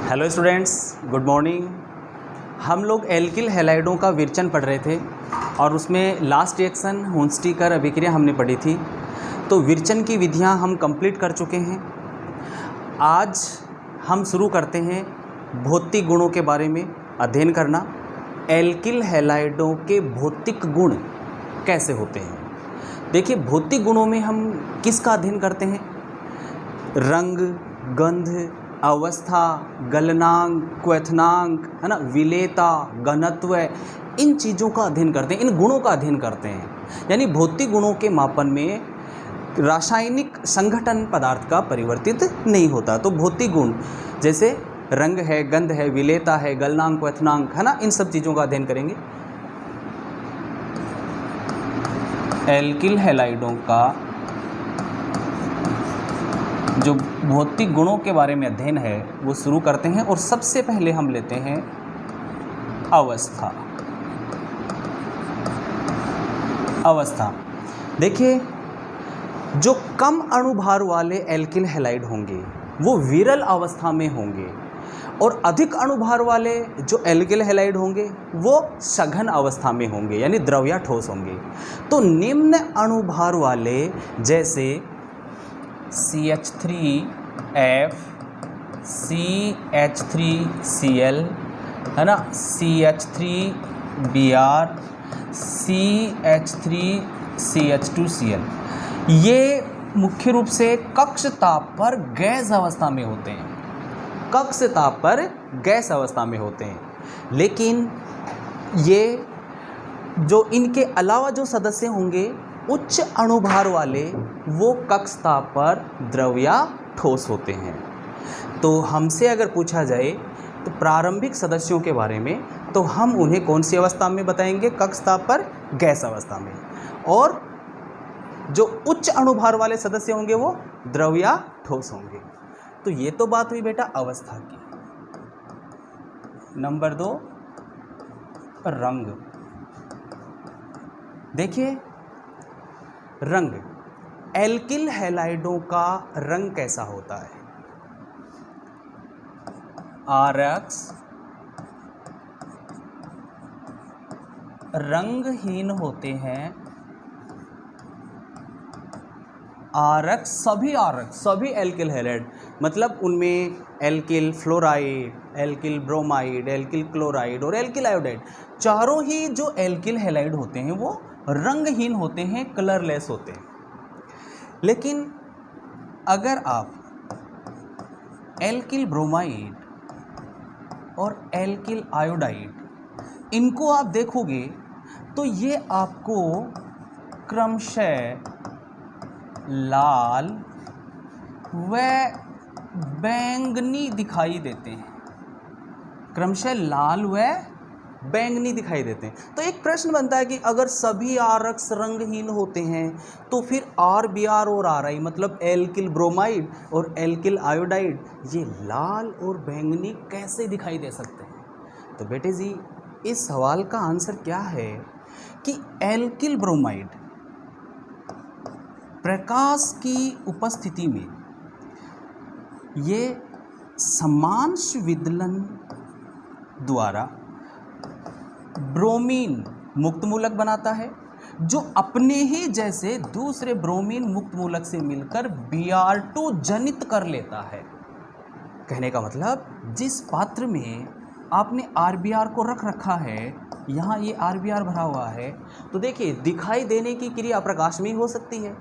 Hello students, good morning. हम लोग alkyl हैलाइडों का विरचन पढ़ रहे थे और उसमें लास्ट रिएक्शन हुंस्टीकर अभिक्रिया हमने पढ़ी थी। तो विरचन की विधियां हम कंप्लीट कर चुके हैं। आज हम शुरू करते हैं भौतिक गुणों के बारे में अध्ययन करना। एल्किल हैलाइडों के भौतिक गुण कैसे होते हैं। देखिए, भौतिक गुणों में हम किसका अध्ययन करते हैं? रंग, गंध, अवस्था, गलनांक, क्वथनांक, है ना, विलेयता, घनत्व, इन चीज़ों का अध्ययन करते हैं, इन गुणों का अध्ययन करते हैं। यानी भौतिक गुणों के मापन में रासायनिक संगठन पदार्थ का परिवर्तित नहीं होता। तो भौतिक गुण जैसे रंग है, गंध है, विलेयता है, गलनांक, क्वथनांक, है ना, इन सब चीज़ों का अध्ययन करेंगे। एल्किल हैलाइडों का जो भौतिक गुणों के बारे में अध्ययन है वो शुरू करते हैं और सबसे पहले हम लेते हैं अवस्था। अवस्था देखिए, जो कम अणुभार वाले एल्किल हैलाइड होंगे वो विरल अवस्था में होंगे और अधिक अणुभार वाले जो एल्किल हैलाइड होंगे वो सघन अवस्था में होंगे, यानी द्रव या ठोस होंगे। तो निम्न अणुभार वाले जैसे CH3F, CH3Cl, है ना, CH3Br, CH3CH2Cl, ये मुख्य रूप से कक्ष ताप पर गैस अवस्था में होते हैं। कक्ष ताप पर गैस अवस्था में होते हैं। लेकिन ये जो इनके अलावा जो सदस्य होंगे उच्च अणुभार वाले, वो कक्ष ताप पर द्रव या ठोस होते हैं। तो हमसे अगर पूछा जाए तो प्रारंभिक सदस्यों के बारे में, तो हम उन्हें कौन सी अवस्था में बताएंगे? कक्ष ताप पर गैस अवस्था में। और जो उच्च अणुभार वाले सदस्य होंगे वो द्रव या ठोस होंगे। तो ये तो बात हुई बेटा अवस्था की। नंबर 2, रंग। देखिए, रंग, एल्किल हैलाइडों का रंग कैसा होता है? आरक्स रंगहीन होते हैं। आरक्स, सभी एल्किल हैलाइड, मतलब उनमें alkyl fluoride, alkyl bromide, alkyl chloride और एल्किल आयोडाइड, चारों ही जो एल्किल हैलाइड होते हैं वो रंगहीन होते हैं, कलरलेस होते हैं। लेकिन अगर आप एल्किल ब्रोमाइड और एल्किल आयोडाइड इनको आप देखोगे तो ये आपको क्रमशः लाल व बैंगनी दिखाई देते हैं। क्रमशः लाल व बैंगनी दिखाई देते हैं। तो एक प्रश्न बनता है कि अगर सभी आरक्स रंगहीन होते हैं तो फिर RBr और RI, मतलब एल्किल ब्रोमाइड और एल्किल आयोडाइड, ये लाल और बैंगनी कैसे दिखाई दे सकते हैं? तो बेटे जी, इस सवाल का आंसर क्या है कि एल्किल ब्रोमाइड प्रकाश की उपस्थिति में ये समांश विदलन द्वारा ब्रोमीन मुक्त मूलक बनाता है, जो अपने ही जैसे दूसरे ब्रोमीन मुक्त मूलक से मिलकर Br2 जनित कर लेता है। कहने का मतलब, जिस पात्र में आपने RBr को रख रखा है, यहाँ ये RBr भरा हुआ है, तो देखिए दिखाई देने की क्रिया प्रकाश में ही हो सकती है।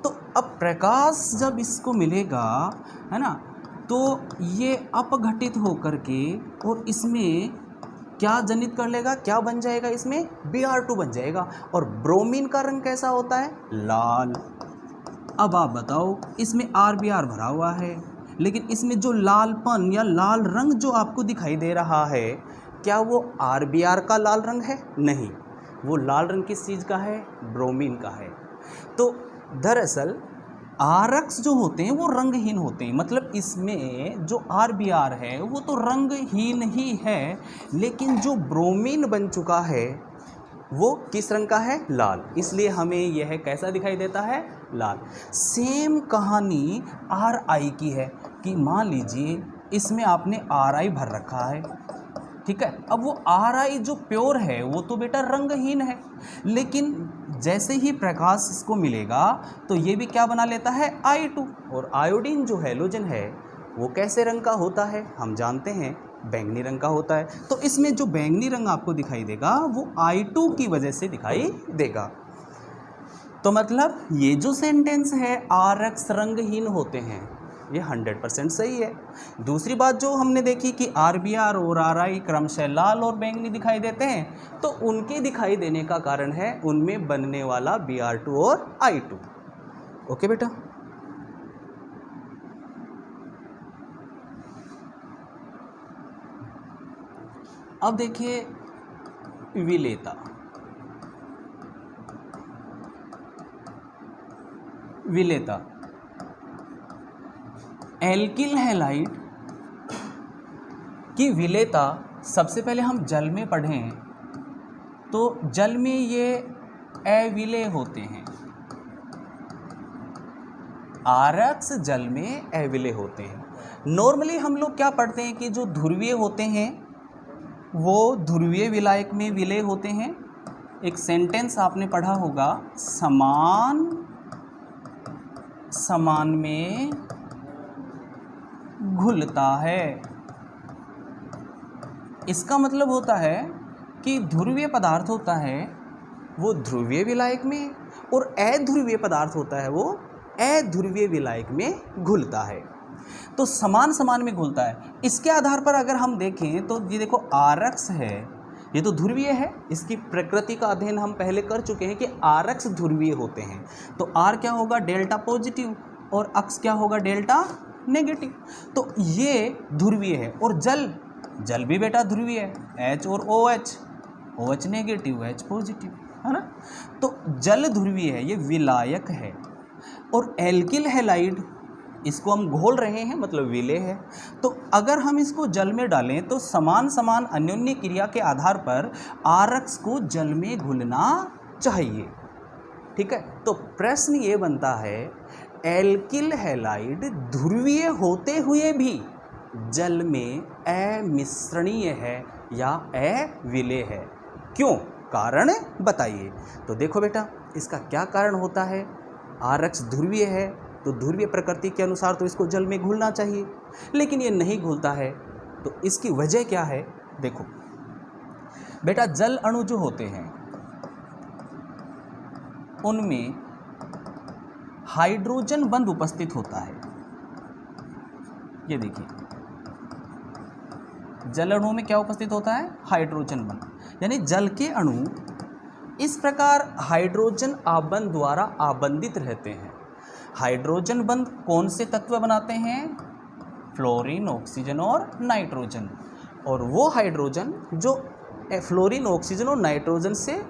तो अब प्रकाश जब इसको मिलेगा, है ना, तो ये अपघटित होकर के और इसमें क्या जनित कर लेगा? क्या बन जाएगा? इसमें Br2 बन जाएगा। और ब्रोमीन का रंग कैसा होता है? लाल। अब आप बताओ, इसमें RBr भरा हुआ है, लेकिन इसमें जो लालपन या लाल रंग जो आपको दिखाई दे रहा है, क्या वो RBr का लाल रंग है? नहीं, वो लाल रंग किस चीज़ का है? ब्रोमीन का है। तो दरअसल आरक्स जो होते हैं वो रंगहीन होते हैं, मतलब इसमें जो RBr है वो तो रंगहीन ही है, लेकिन जो ब्रोमीन बन चुका है वो किस रंग का है? लाल। इसलिए हमें यह कैसा दिखाई देता है? लाल। सेम कहानी RI की है कि मान लीजिए इसमें आपने RI भर रखा है, ठीक है। अब वो RI जो प्योर है वो तो बेटा रंगहीन है, लेकिन जैसे ही प्रकाश इसको मिलेगा तो ये भी क्या बना लेता है, I2। और आयोडीन जो हैलोजन है वो कैसे रंग का होता है, हम जानते हैं बैंगनी रंग का होता है। तो इसमें जो बैंगनी रंग आपको दिखाई देगा वो I2 की वजह से दिखाई देगा। तो मतलब ये जो सेंटेंस है RX रंगहीन होते हैं, ये 100% सही है। दूसरी बात जो हमने देखी कि RBR और RI क्रमशः लाल और बैंगनी दिखाई देते हैं, तो उनके दिखाई देने का कारण है उनमें बनने वाला Br2 और I2। ओके बेटा। अब देखिए विलेयता। विलेयता एल्किल हैलाइड की विलेयता सबसे पहले हम जल में पढ़ें तो जल में ये अविलेय होते हैं। RX जल में अविलेय होते हैं। नॉर्मली हम लोग क्या पढ़ते हैं कि जो ध्रुवीय होते हैं वो ध्रुवीय विलायक में विलेय होते हैं। एक सेंटेंस आपने पढ़ा होगा, समान समान में घुलता है। इसका मतलब होता है कि ध्रुवीय पदार्थ होता है वो ध्रुवीय विलायक में, और अध्रुवीय पदार्थ होता है वो अध्रुवीय विलायक में घुलता है। तो समान समान में घुलता है। इसके आधार पर अगर हम देखें तो ये देखो RX है, ये तो ध्रुवीय है, इसकी प्रकृति का अध्ययन हम पहले कर चुके हैं कि RX ध्रुवीय होते हैं। तो R क्या होगा, डेल्टा पॉजिटिव, और X क्या होगा, डेल्टा नेगेटिव। तो ये ध्रुवीय है। और जल भी बेटा ध्रुवीय है, H और OH नेगेटिव, H पॉजिटिव, है ना। तो जल ध्रुवीय है, ये विलायक है। और एल्किल हैलाइड इसको हम घोल रहे हैं, मतलब विलेय है। तो अगर हम इसको जल में डालें तो समान समान अन्योन्य क्रिया के आधार पर RX को जल में घुलना चाहिए, ठीक है। तो प्रश्न ये बनता है, एल्किल हैलाइड ध्रुवीय होते हुए भी जल में अमिश्रणीय है या अविलेय है, क्यों, कारण बताइए। तो देखो बेटा, इसका क्या कारण होता है, RX ध्रुवीय है तो ध्रुवीय प्रकृति के अनुसार तो इसको जल में घुलना चाहिए, लेकिन ये नहीं घुलता है। तो इसकी वजह क्या है, देखो बेटा, जल अणु जो होते हैं उनमें हाइड्रोजन बंध उपस्थित होता है। ये देखिए, जल अणुओं में क्या उपस्थित होता है, हाइड्रोजन बंध, यानी जल के अणु इस प्रकार हाइड्रोजन आबंध द्वारा आबंधित रहते हैं। हाइड्रोजन बंध कौन से तत्व बनाते हैं, फ्लोरीन, ऑक्सीजन और नाइट्रोजन। और वो हाइड्रोजन जो फ्लोरीन, ऑक्सीजन और नाइट्रोजन से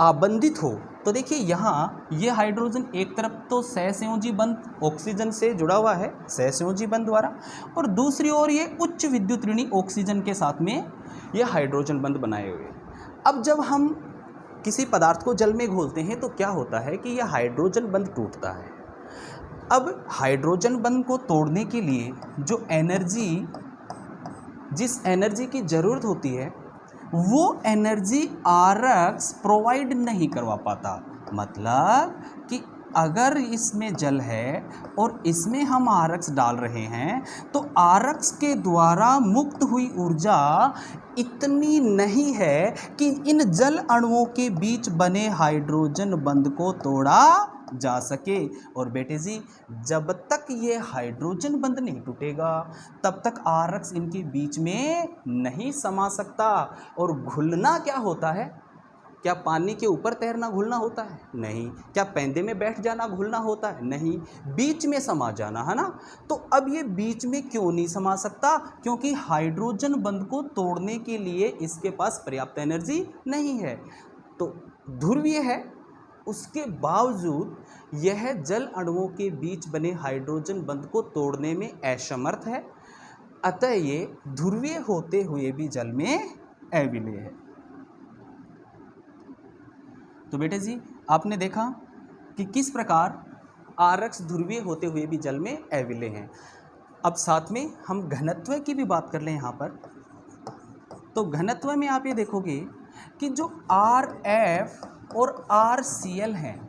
आबंधित हो, तो देखिए यहाँ ये हाइड्रोजन एक तरफ तो सहसंयोजी बंध ऑक्सीजन से जुड़ा हुआ है, सहसंयोजी बंध द्वारा, और दूसरी ओर ये उच्च विद्युत ऋणी ऑक्सीजन के साथ में ये हाइड्रोजन बंध बनाए हुए। अब जब हम किसी पदार्थ को जल में घोलते हैं तो क्या होता है कि यह हाइड्रोजन बंध टूटता है। अब हाइड्रोजन बंध को तोड़ने के लिए जो एनर्जी, जिस एनर्जी की ज़रूरत होती है वो एनर्जी RX प्रोवाइड नहीं करवा पाता। मतलब कि अगर इसमें जल है और इसमें हम RX डाल रहे हैं तो RX के द्वारा मुक्त हुई ऊर्जा इतनी नहीं है कि इन जल अणुओं के बीच बने हाइड्रोजन बंध को तोड़ा जा सके। और बेटे जी, जब तक ये हाइड्रोजन बंध नहीं टूटेगा तब तक RX इनके बीच में नहीं समा सकता। और घुलना क्या होता है, क्या पानी के ऊपर तैरना घुलना होता है, नहीं। क्या पैंदे में बैठ जाना घुलना होता है, नहीं। बीच में समा जाना, है ना। तो अब ये बीच में क्यों नहीं समा सकता, क्योंकि हाइड्रोजन बंध को तोड़ने के लिए इसके पास पर्याप्त एनर्जी नहीं है। तो ध्रुवीय है, उसके बावजूद यह जल अणुओं के बीच बने हाइड्रोजन बंध को तोड़ने में असमर्थ है, अतः ये ध्रुवीय होते हुए भी जल में अविलेय है। तो बेटे जी, आपने देखा कि किस प्रकार RX ध्रुवीय होते हुए भी जल में अविलेय हैं। अब साथ में हम घनत्व की भी बात कर लें यहाँ पर, तो घनत्व में आप ये देखोगे कि जो RF और RCl हैं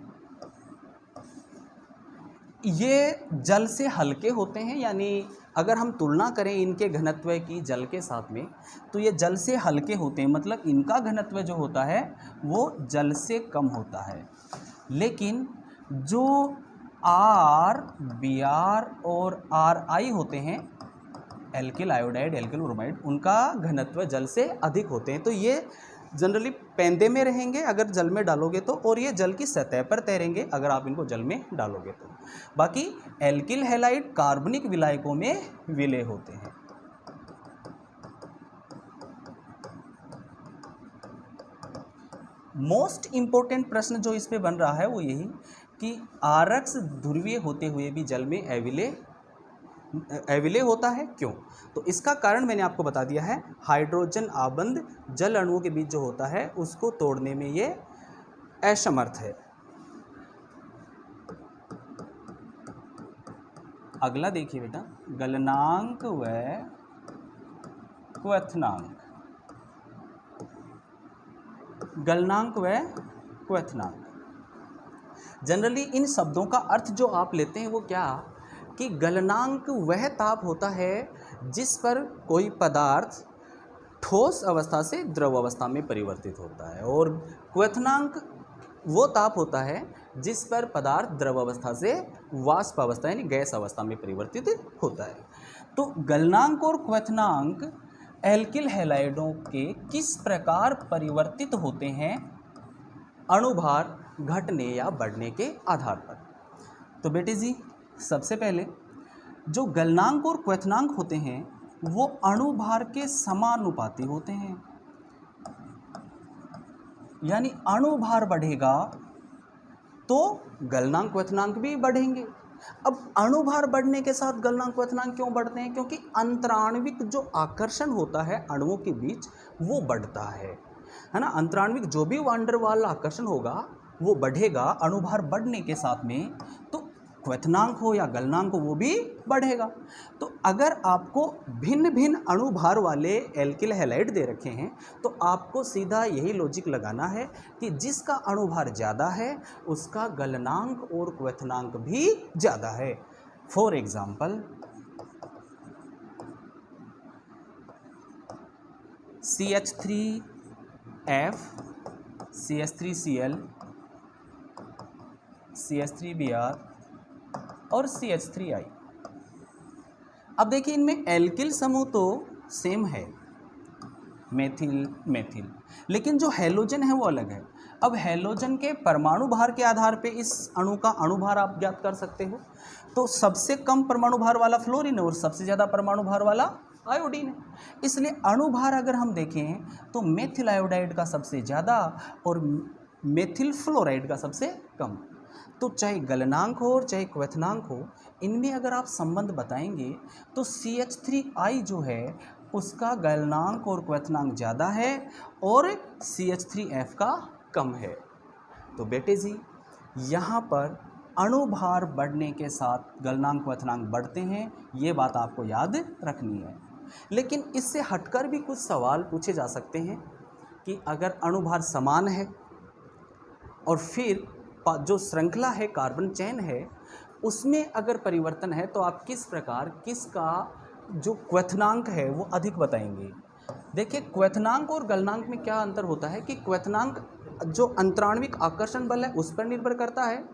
ये जल से हल्के होते हैं, यानी अगर हम तुलना करें इनके घनत्व की जल के साथ में तो ये जल से हल्के होते हैं, मतलब इनका घनत्व जो होता है वो जल से कम होता है। लेकिन जो R, Br और Ri होते हैं, एल्किल आयोडाइड, एल्किल ब्रोमाइड, उनका घनत्व जल से अधिक होते हैं। तो ये जनरली पेंदे में रहेंगे अगर जल में डालोगे तो, और ये जल की सतह पर तैरेंगे अगर आप इनको जल में डालोगे तो। बाकी एल्किल हैलाइड कार्बनिक विलायकों में विलय होते हैं। मोस्ट इंपॉर्टेंट प्रश्न जो इस पे बन रहा है वो यही कि आरक्स ध्रुवीय होते हुए भी जल में अविलय होता है, क्यों? तो इसका कारण मैंने आपको बता दिया है, हाइड्रोजन आबंध जल अणुओं के बीच जो होता है उसको तोड़ने में ये असमर्थ है। अगला देखिए बेटा, गलनांक व क्वथनांक। गलनांक व क्वथनांक, जनरली इन शब्दों का अर्थ जो आप लेते हैं वो क्या कि गलनांक वह ताप होता है जिस पर कोई पदार्थ ठोस अवस्था से द्रव अवस्था में परिवर्तित होता है, और क्वथनांक वो ताप होता है जिस पर पदार्थ द्रव अवस्था से वाष्प अवस्था यानी गैस अवस्था में परिवर्तित होता है। तो गलनांक और क्वथनांक एल्किल हैलाइडों के किस प्रकार परिवर्तित होते हैं अणुभार घटने या बढ़ने के आधार पर? तो बेटे जी, सबसे पहले जो गलनांक और क्वथनांक होते हैं वो अणुभार के समानुपाती होते हैं, यानी अणुभार बढ़ेगा तो गलनांक क्वथनांक भी बढ़ेंगे। अब अणुभार बढ़ने के साथ गलनांक क्वथनांक क्यों बढ़ते हैं? क्योंकि अंतराण्विक जो आकर्षण होता है अणुओं के बीच वो बढ़ता है ना। अंतराण्विक जो भी वांडर वाल आकर्षण होगा वो बढ़ेगा अणुभार बढ़ने के साथ में, तो क्वथनांक हो या गलनांक हो वो भी बढ़ेगा। तो अगर आपको भिन्न भिन्न अणुभार वाले एल्किल हैलाइड दे रखे हैं तो आपको सीधा यही लॉजिक लगाना है कि जिसका अणुभार ज़्यादा है उसका गलनांक और क्वथनांक भी ज़्यादा है। For example CH3F, CH3Cl, CH3Br और CH3I। अब देखिए इनमें एल्किल समूह तो सेम है, मेथिल मेथिल, लेकिन जो हैलोजन है वो अलग है। अब हैलोजन के परमाणु भार के आधार पे इस अणु का अणुभार आप ज्ञात कर सकते हो। तो सबसे कम परमाणु भार वाला फ्लोरीन है और सबसे ज़्यादा परमाणु भार वाला आयोडीन है। इसलिए अणुभार अगर हम देखें तो मेथिल आयोडाइड का सबसे ज़्यादा और मेथिल फ्लोराइड का सबसे कम। तो चाहे गलनांक हो और चाहे क्वथनांक हो, इनमें अगर आप संबंध बताएंगे तो CH3I जो है उसका गलनांक और क्वथनांक ज़्यादा है और CH3F का कम है। तो बेटे जी, यहाँ पर अणुभार बढ़ने के साथ गलनांक क्वथनांक बढ़ते हैं, ये बात आपको याद रखनी है। लेकिन इससे हटकर भी कुछ सवाल पूछे जा सकते हैं कि अगर अणुभार समान है और फिर जो श्रृंखला है कार्बन चेन है उसमें अगर परिवर्तन है तो आप किस प्रकार किसका जो क्वथनांक है वो अधिक बताएंगे? देखिए, क्वथनांक और गलनांक में क्या अंतर होता है कि क्वथनांक जो अंतराण्विक आकर्षण बल है उस पर निर्भर करता है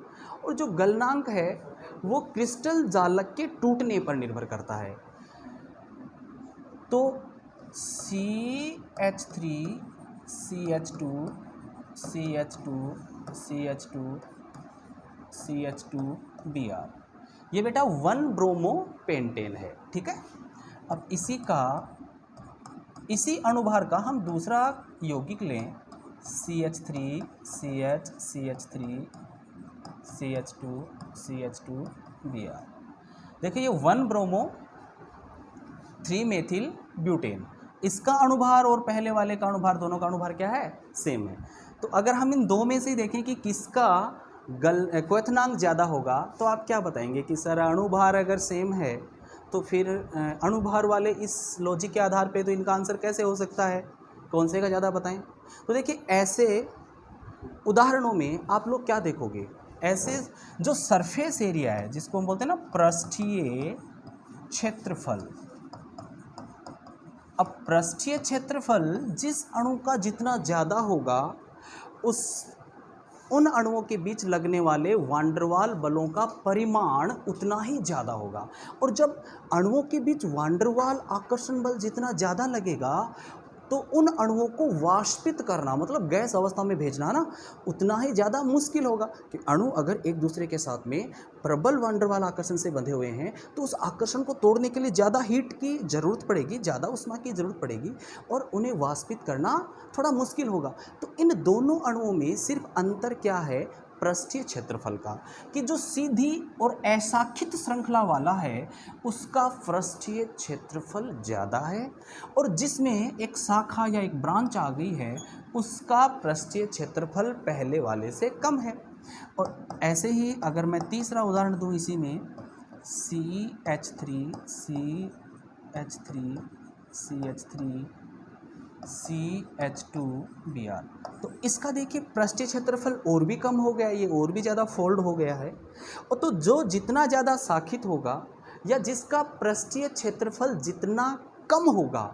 और जो गलनांक है वो क्रिस्टल जालक के टूटने पर निर्भर करता है। तो CH3 CH2 CH2 CH2 CH2 Br, ये बेटा 1 ब्रोमो पेंटेन है, ठीक है। अब इसी अणुभार का हम दूसरा यौगिक लें CH3 CH CH3 CH2 CH2 Br। देखिए ये 1 ब्रोमो 3 मेथिल ब्यूटेन, इसका अणुभार और पहले वाले का अणुभार, दोनों का अणुभार क्या है? सेम है। तो अगर हम इन दो में से देखें कि किसका क्वथनांक ज़्यादा होगा तो आप क्या बताएंगे कि सर अणुभार अगर सेम है तो फिर अणुभार वाले इस लॉजिक के आधार पे तो इनका आंसर कैसे हो सकता है, कौन से का ज़्यादा बताएं। तो देखिए ऐसे उदाहरणों में आप लोग क्या देखोगे, ऐसे जो सरफेस एरिया है जिसको हम बोलते हैं ना पृष्ठीय क्षेत्रफल, अब पृष्ठीय क्षेत्रफल जिस अणु का जितना ज़्यादा होगा उन अणुओं के बीच लगने वाले वान डेर वाल बलों का परिमाण उतना ही ज़्यादा होगा। और जब अणुओं के बीच वान डेर वाल आकर्षण बल जितना ज़्यादा लगेगा तो उन अणुओं को वाष्पित करना, मतलब गैस अवस्था में भेजना ना, उतना ही ज़्यादा मुश्किल होगा। कि अणु अगर एक दूसरे के साथ में प्रबल वान डेर वाल आकर्षण से बंधे हुए हैं तो उस आकर्षण को तोड़ने के लिए ज़्यादा हीट की ज़रूरत पड़ेगी, ज़्यादा उष्मा की ज़रूरत पड़ेगी और उन्हें वाष्पित करना थोड़ा मुश्किल होगा। तो इन दोनों अणुओं में सिर्फ अंतर क्या है, पृष्ठीय क्षेत्रफल का, कि जो सीधी और अशाखित श्रृंखला वाला है उसका पृष्ठीय क्षेत्रफल ज़्यादा है और जिसमें एक शाखा या एक ब्रांच आ गई है उसका पृष्ठीय क्षेत्रफल पहले वाले से कम है। और ऐसे ही अगर मैं तीसरा उदाहरण दूँ इसी में CH3 CH2Br, तो इसका देखिए पृष्ठीय क्षेत्रफल और भी कम हो गया है, ये और भी ज़्यादा फोल्ड हो गया है। और तो जो जितना ज़्यादा शाखित होगा या जिसका पृष्ठीय क्षेत्रफल जितना कम होगा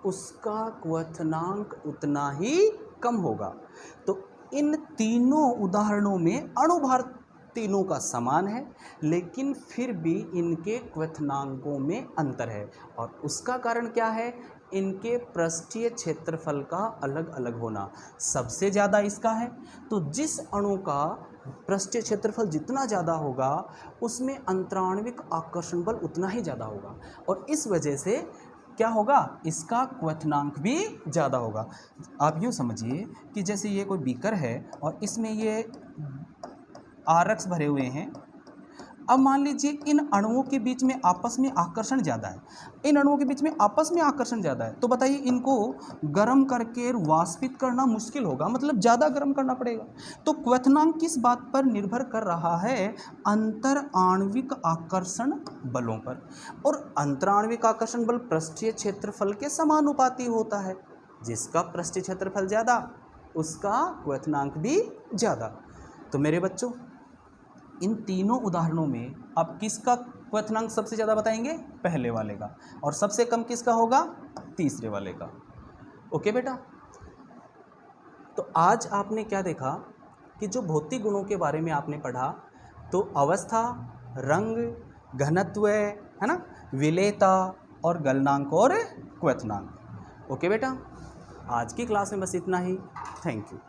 उसका क्वथनांक उतना ही कम होगा। तो इन तीनों उदाहरणों में अणुभार तीनों का समान है लेकिन फिर भी इनके क्वथनांकों में अंतर है और उसका कारण क्या है, इनके पृष्ठीय क्षेत्रफल का अलग अलग होना। सबसे ज़्यादा इसका है, तो जिस अणु का पृष्ठीय क्षेत्रफल जितना ज़्यादा होगा उसमें अंतराण्विक आकर्षण बल उतना ही ज़्यादा होगा और इस वजह से क्या होगा, इसका क्वथनांक भी ज़्यादा होगा। आप यूँ समझिए कि जैसे ये कोई बीकर है और इसमें ये आरक्स भरे हुए हैं। अब मान लीजिए इन अणुओं के बीच में आपस में आकर्षण ज़्यादा है, इन अणुओं के बीच में आपस में आकर्षण ज़्यादा है, तो बताइए इनको गर्म करके वाष्पित करना मुश्किल होगा, मतलब ज़्यादा गर्म करना पड़ेगा। तो क्वथनांक किस बात पर निर्भर कर रहा है, अंतर आणविक आकर्षण बलों पर। और अंतराण्विक आकर्षण बल पृष्ठीय क्षेत्रफल के समानुपाती होता है, जिसका पृष्ठीय क्षेत्रफल ज़्यादा उसका क्वथनांक भी ज़्यादा। तो मेरे बच्चों इन तीनों उदाहरणों में आप किसका क्वथनांक सबसे ज़्यादा बताएंगे, पहले वाले का, और सबसे कम किसका होगा, तीसरे वाले का। ओके बेटा, तो आज आपने क्या देखा कि जो भौतिक गुणों के बारे में आपने पढ़ा, तो अवस्था, रंग, घनत्व, है ना, विलेयता और गलनांक और क्वथनांक। ओके बेटा, आज की क्लास में बस इतना ही। Thank you.